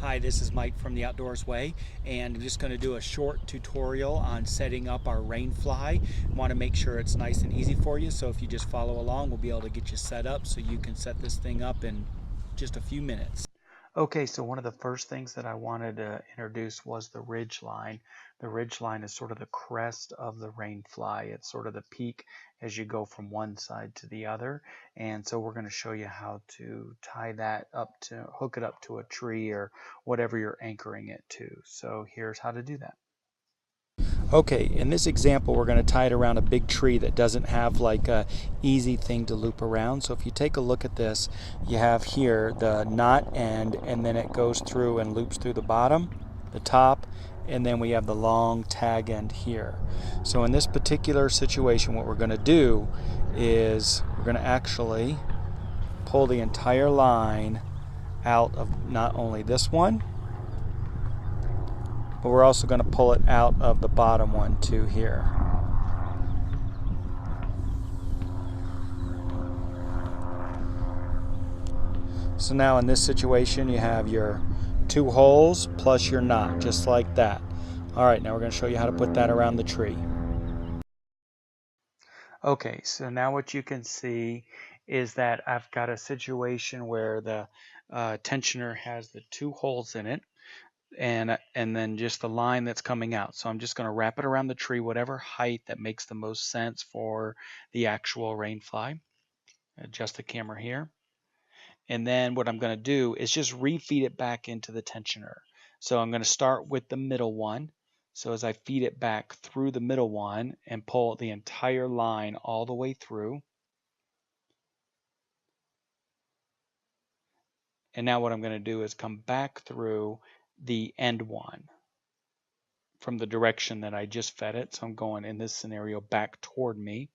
Hi, this is Mike from The Outdoors Way, and I'm just going to do a short tutorial on setting up our rainfly. I want to make sure it's nice and easy for you, so if you just follow along, we'll be able to get you set up so you can set this thing up in just a few minutes. Okay, so one of the first things that I wanted to introduce was the ridge line. The ridge line is sort of the crest of the rainfly. It's sort of the peak as you go from one side to the other. And so we're going to show you how to tie that up to, hook it up to a tree or whatever you're anchoring it to. So here's how to do that. Okay, in this example, we're going to tie it around a big tree that doesn't have like a easy thing to loop around. So if you take a look at this, you have here the knot end, and then it goes through and loops through the bottom, the top, and then we have the long tag end here. So in this particular situation, what we're going to do is we're going to actually pull the entire line out of not only this one, but we're also going to pull it out of the bottom one too here. So now in this situation you have your two holes plus your knot, just like that. Alright, now we're going to show you how to put that around the tree. Okay, so now what you can see is that I've got a situation where the tensioner has the two holes in it, and then just the line that's coming out. So I'm just going to wrap it around the tree, whatever height that makes the most sense for the actual rainfly. Adjust the camera here. And then what I'm going to do is just refeed it back into the tensioner. So I'm going to start with the middle one. So as I feed it back through the middle one and pull the entire line all the way through. And now what I'm going to do is come back through the end one from the direction that I just fed it. So I'm going in this scenario back toward me.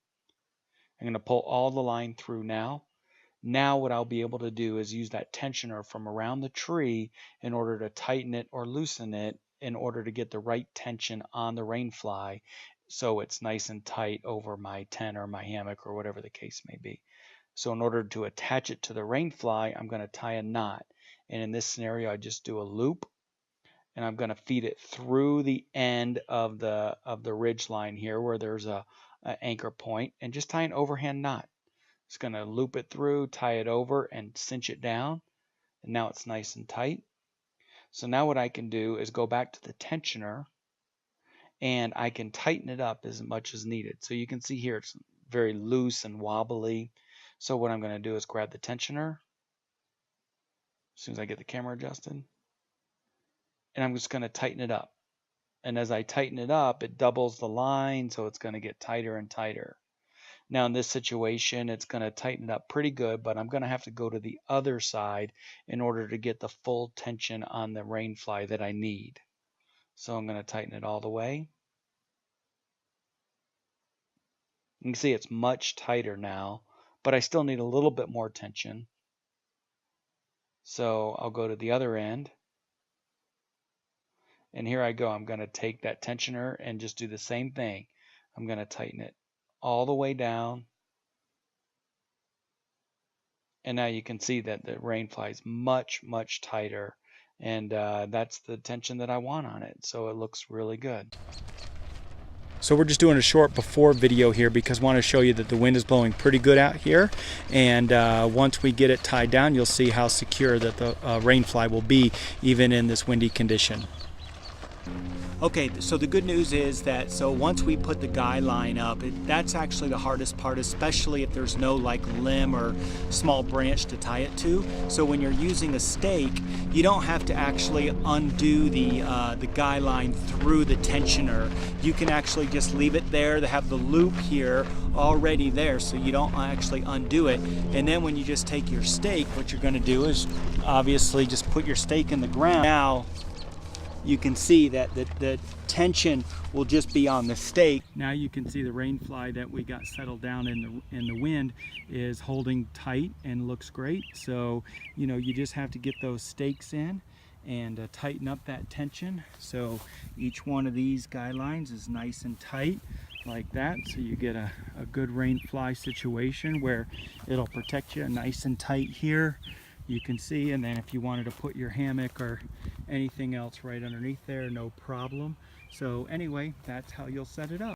I'm going to pull all the line through now. Now what I'll be able to do is use that tensioner from around the tree in order to tighten it or loosen it in order to get the right tension on the rainfly so it's nice and tight over my tent or my hammock or whatever the case may be. So in order to attach it to the rainfly, I'm going to tie a knot. And in this scenario, I just do a loop, and I'm going to feed it through the end of the ridge line here where there's a anchor point, and just tie an overhand knot. It's going to loop it through, tie it over, and cinch it down. And now it's nice and tight. So now what I can do is go back to the tensioner, and I can tighten it up as much as needed. So you can see here it's very loose and wobbly. So what I'm going to do is grab the tensioner as soon as I get the camera adjusted, and I'm just going to tighten it up. And as I tighten it up, it doubles the line, so it's going to get tighter and tighter. Now in this situation, it's going to tighten it up pretty good, but I'm going to have to go to the other side in order to get the full tension on the rainfly that I need. So I'm going to tighten it all the way. You can see it's much tighter now, but I still need a little bit more tension. So I'll go to the other end. And here I go. I'm going to take that tensioner and just do the same thing. I'm going to tighten it all the way down. And now you can see that the rainfly is much, much tighter. And that's the tension that I want on it. So it looks really good. So we're just doing a short before video here because I want to show you that the wind is blowing pretty good out here. And once we get it tied down, you'll see how secure that the rainfly will be even in this windy condition. Okay, so the good news is that once we put the guy line up, that's actually the hardest part, especially if there's no like limb or small branch to tie it to. So when you're using a stake, you don't have to actually undo the guy line through the tensioner. You can actually just leave it there to have the loop here already there, so you don't actually undo it. And then when you just take your stake, what you're going to do is obviously just put your stake in the ground. Now you can see that the tension will just be on the stake. Now you can see the rainfly that we got settled down in the wind is holding tight and looks great. So you just have to get those stakes in and tighten up that tension. So each one of these guy lines is nice and tight like that, so you get a good rainfly situation where it'll protect you nice and tight here. You can see, and then if you wanted to put your hammock or anything else right underneath there, no problem. So anyway, that's how you'll set it up.